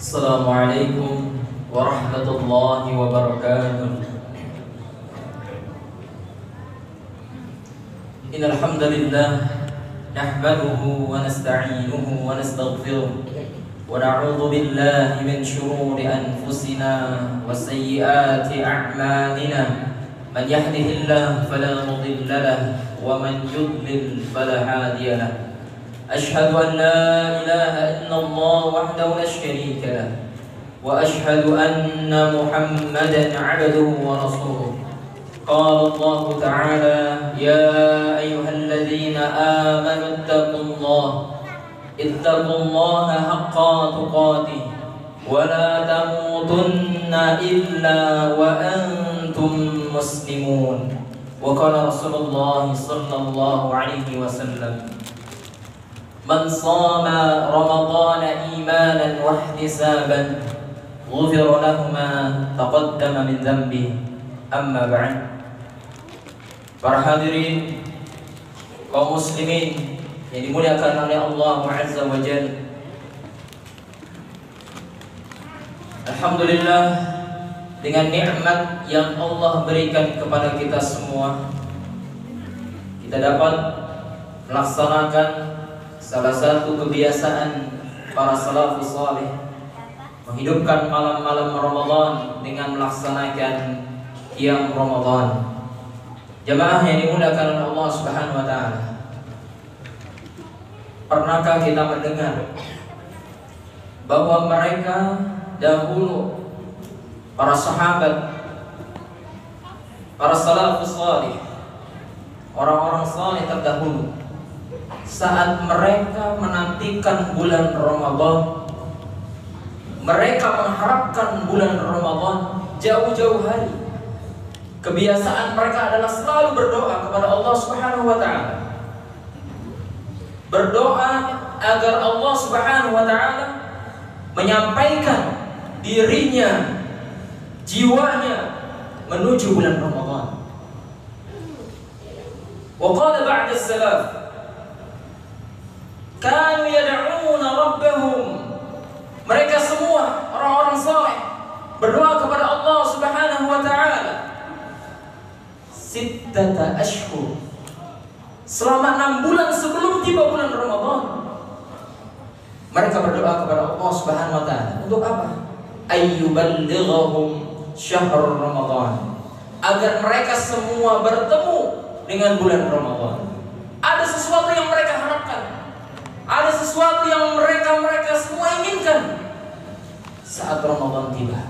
Assalamualaikum warahmatullahi wabarakatuh. Innal hamdalillah nahmaduhu wa nasta'inuhu wa nastaghfiruh wa na'udzu billahi min shururi anfusina wa sayyiati a'malina. Man yahdihillahu fala mudilla lahu wa man yudlil fala hadiya lahu. أشهد أن لا إله إلا الله وحده لا شريك له وأشهد أن محمدا عبده ورسوله. قال الله تعالى: يا أيها الذين آمنوا اتقوا الله حق تقاته ولا تموتن إلا وأنتم مسلمون. وقال رسول الله صلى الله عليه وسلم: من صام رمضان إيمانا واحتسابا غفر له ما تقدم من ذنبه. أما بعد. Para hadirin kaum muslimin yang dimuliakan oleh Allah Azza wa Jalla, alhamdulillah, dengan nikmat yang Allah berikan kepada kita semua, kita dapat melaksanakan salah satu kebiasaan para salafus salih, menghidupkan malam-malam Ramadan dengan melaksanakan qiyam Ramadan. Jamaah yang dimuliakan oleh Allah Subhanahu wa taala, pernahkah kita mendengar bahwa mereka dahulu, para sahabat, para salafus salih, orang-orang salih terdahulu, saat mereka menantikan bulan Ramadan, mereka mengharapkan bulan Ramadan jauh-jauh hari, kebiasaan mereka adalah selalu berdoa kepada Allah Subhanahu wa taala. Berdoa agar Allah Subhanahu wa taala menyampaikan dirinya, jiwanya menuju bulan Ramadan. Wa qala ba'da as-salaf kanu yad'una rabbahum, mereka semua orang-orang saleh berdoa kepada Allah Subhanahu wa taala sittata ashhur, selama 6 bulan sebelum tiba bulan Ramadan. Mereka berdoa kepada Allah Subhanahu wa taala untuk apa? Ayyuballighahum syahr Ramadan, agar mereka semua bertemu dengan bulan Ramadan. Ada sesuatu yang mereka harapkan, ada sesuatu yang mereka semua inginkan saat Ramadan tiba.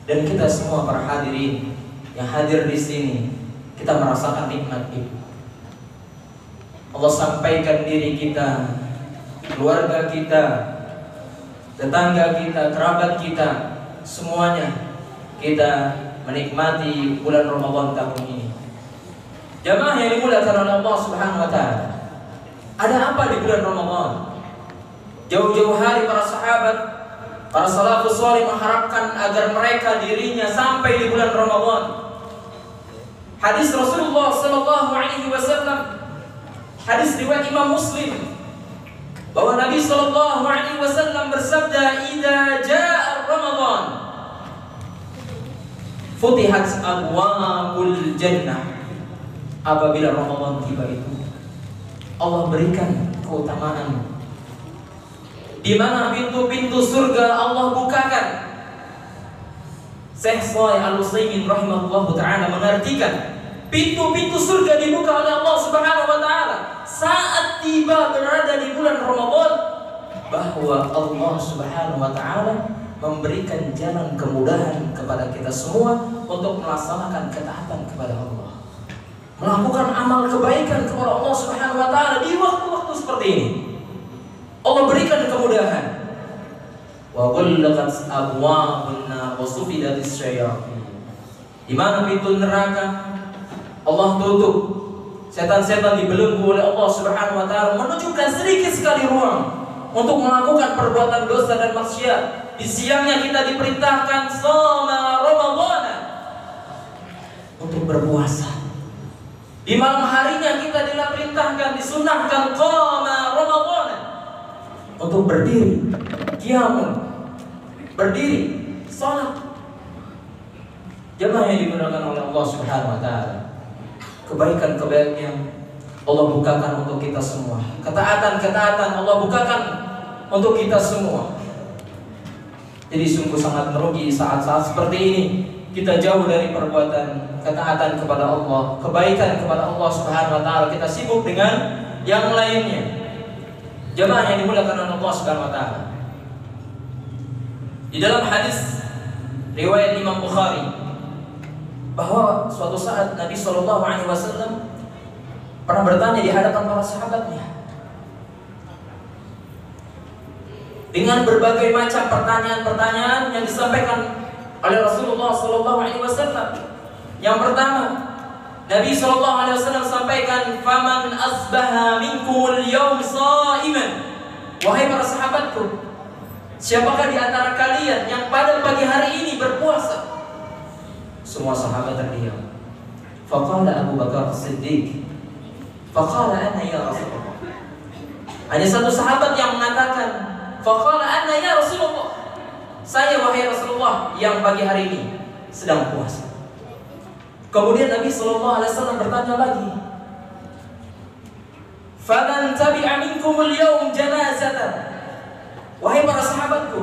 Dan kita semua para hadirin yang hadir di sini, kita merasakan nikmat itu. Allah sampaikan diri kita, keluarga kita, tetangga kita, kerabat kita, semuanya kita menikmati bulan Ramadan tahun ini. Jamaah yang dimuliakan oleh Allah Subhanahu wa taala, ada apa di bulan Ramadan? Jauh-jauh hari para sahabat, para salafus salih mengharapkan agar mereka dirinya sampai di bulan Ramadan. Hadis Rasulullah sallallahu alaihi wasallam, hadis riwayat Imam Muslim, bahwa Nabi sallallahu alaihi wasallam bersabda, "Idza jaa Ramadan, futihat abwabul jannah." Apabila Ramadan tiba itu, Allah berikan keutamaan, di mana pintu-pintu surga Allah bukakan. Syekh Shalih Al-Utsaimin rahimahullahu taala mengartikan, pintu-pintu surga dibuka oleh Allah Subhanahu wa taala saat tiba berada di bulan Ramadan, bahwa Allah Subhanahu wa taala memberikan jalan kemudahan kepada kita semua untuk melaksanakan ketaatan kepada Allah, melakukan amal kebaikan kepada Allah Subhanahu wa taala di waktu-waktu seperti ini. Allah berikan kemudahan. Wa ghallaqat abwabun nar wa sufidatis syayatin, di mana pintu neraka Allah tutup, setan-setan dibelenggu oleh Allah Subhanahu wa taala, menunjukkan sedikit sekali ruang untuk melakukan perbuatan dosa dan maksiat. Di siangnya kita diperintahkan shoma Ramadan, untuk berpuasa. Di malam harinya kita diperintahkan, disunahkan qama Ramadan, untuk berdiri, qiyamul berdiri, salat. Jemaah yang dimuliakan oleh Allah Subhanahu wa taala. Kebaikan-kebaikan Allah bukakan untuk kita semua. Ketaatan-ketaatan Allah bukakan untuk kita semua. Jadi sungguh sangat merugi saat-saat seperti ini kita jauh dari perbuatan ketaatan kepada Allah, kebaikan kepada Allah Subhanahu wa taala. Kita sibuk dengan yang lainnya. Jemaah yang dimuliakan oleh Allah Subhanahu wa taala. Di dalam hadis riwayat Imam Bukhari bahwa suatu saat Nabi sallallahu alaihi wasallam pernah bertanya di hadapan para sahabatnya dengan berbagai macam pertanyaan-pertanyaan yang disampaikan oleh Rasulullah sallallahu alaihi wasallam. Yang pertama, Nabi sallallahu alaihi wasallam sampaikan, "Faman asbaha minkumul yawm sha'iman." Wahai para sahabatku, siapakah di antara kalian yang pada pagi hari ini berpuasa? Semua sahabat terdiam. Faqala Abu Bakar As-Siddiq, faqala ana ya Rasulullah. Hanya satu sahabat yang mengatakan, faqala ana ya Rasulullah. Saya wahai Rasulullah yang pagi hari ini sedang puasa. Kemudian Nabi sallallahu alaihi wasallam bertanya lagi, "Faman tabi'a minkumul yawm janazatan." Wahai para sahabatku,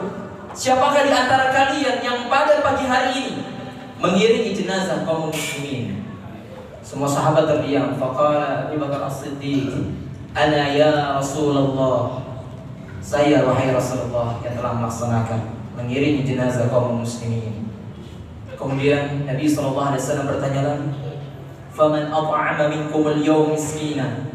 siapakah di antara kalian yang pada pagi hari ini mengiringi jenazah kaum muslimin? Semua sahabat terdiam. Faqala Abu Bakar As-Siddiq, "Ana ya Rasulullah." Saya wahai Rasulullah yang telah melaksanakan mengiringi jenazah kaum muslimin. Kemudian Nabi sallallahu alaihi wasallam bertanya lagi, "Faman at'ama minkum al-yawm miskina."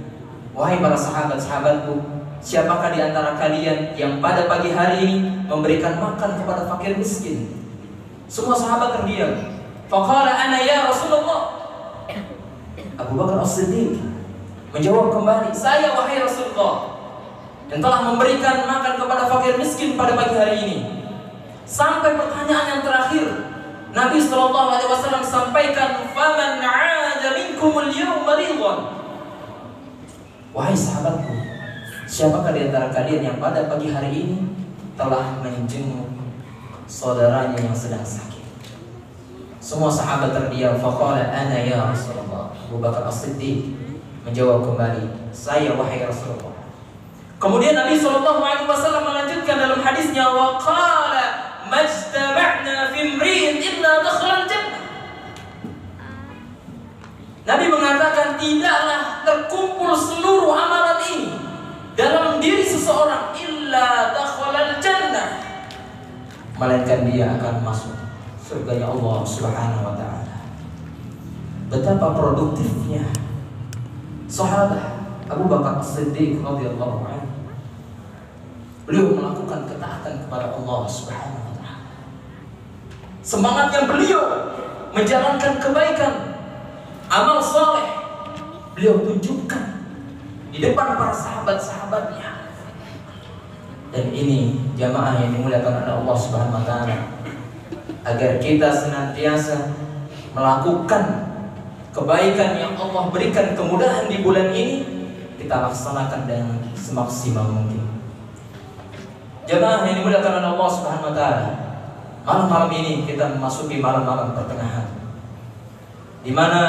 Wahai para sahabat-sahabatku, siapakah di antara kalian yang pada pagi hari ini memberikan makan kepada fakir miskin? Semua sahabat terdiam. Faqala ana ya Rasulullah. Abu Bakar As-Siddiq menjawab kembali, "Saya wahai Rasulullah yang telah memberikan makan kepada fakir miskin pada pagi hari ini." Sampai pertanyaan yang terakhir, Nabi sallallahu alaihi wasallam sampaikan, "Faman 'ada minkumul yawm maridhan." Wahai sahabatku, siapakah di antara kalian yang pada pagi hari ini telah menjenguk saudaranya yang sedang sakit? Semua sahabat terdiam. Faqala ana ya Rasulullah. Abu Bakar As-Siddiq menjawab kembali, "Saya wahai Rasulullah." Kemudian Nabi sallallahu alaihi wasallam melanjutkan dalam hadisnya, wa qala majtama'na fi imri'in illa dakhala al-jannah. Nabi mengatakan, tidaklah terkumpul seluruh amalan ini dalam diri seseorang illa dakhala al-jannah, melainkan dia akan masuk surganya Allah Subhanahu wa taala. Betapa produktifnya sahabat Abu Bakar As-Siddiq radhiyallahu anhu. Beliau melakukan ketaatan kepada Allah Subhanahu wa taala. Semangatnya beliau menjalankan kebaikan, amal saleh, beliau tunjukkan di depan para sahabat-sahabatnya. Dan ini jamaah yang dimuliakan oleh Allah Subhanahu wa taala, agar kita senantiasa melakukan kebaikan yang Allah berikan kemudahan di bulan ini, kita laksanakan dengan semaksimal mungkin. Jamaah yang dimuliakan oleh Allah Subhanahu wa taala, malam-malam ini kita memasuki malam-malam pertengahan, di mana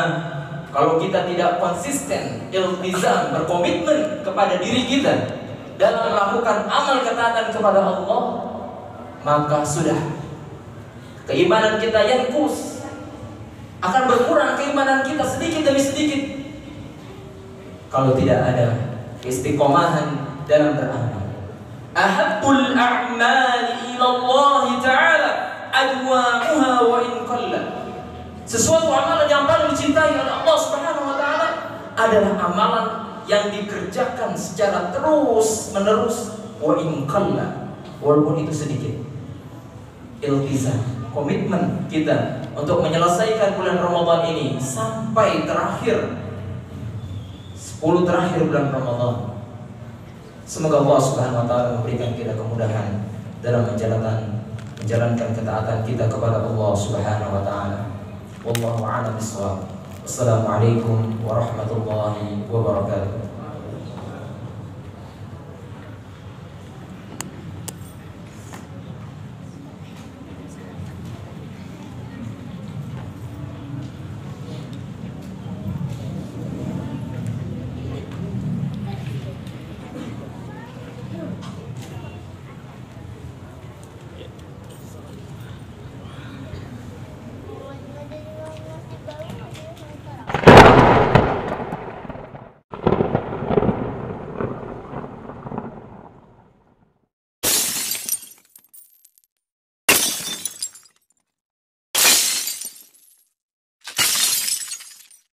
kalau kita tidak konsisten, iltizam, berkomitmen kepada diri kita dalam melakukan amal ketaatan kepada Allah, maka sudah keimanan kita yankus, akan berkurang keimanan kita sedikit demi sedikit kalau tidak ada istiqomahan dalam beramal. Ahabbul a'mali ila Allah Ta'ala adwamuha wa in qalla. Sesuatu amalan yang paling dicintai oleh Allah Subhanahu wa taala adalah amalan yang dikerjakan secara terus menerus, wa in qalla, walaupun itu sedikit. Iltizam, komitmen kita untuk menyelesaikan bulan Ramadan ini sampai terakhir 10 terakhir bulan Ramadan. Semoga Allah Subhanahu wa taala memberikan kita kemudahan dalam menjalankan ketaatan kita kepada Allah Subhanahu wa taala. Wallahu a'lam bishawab. Wassalamualaikum warahmatullahi wabarakatuh.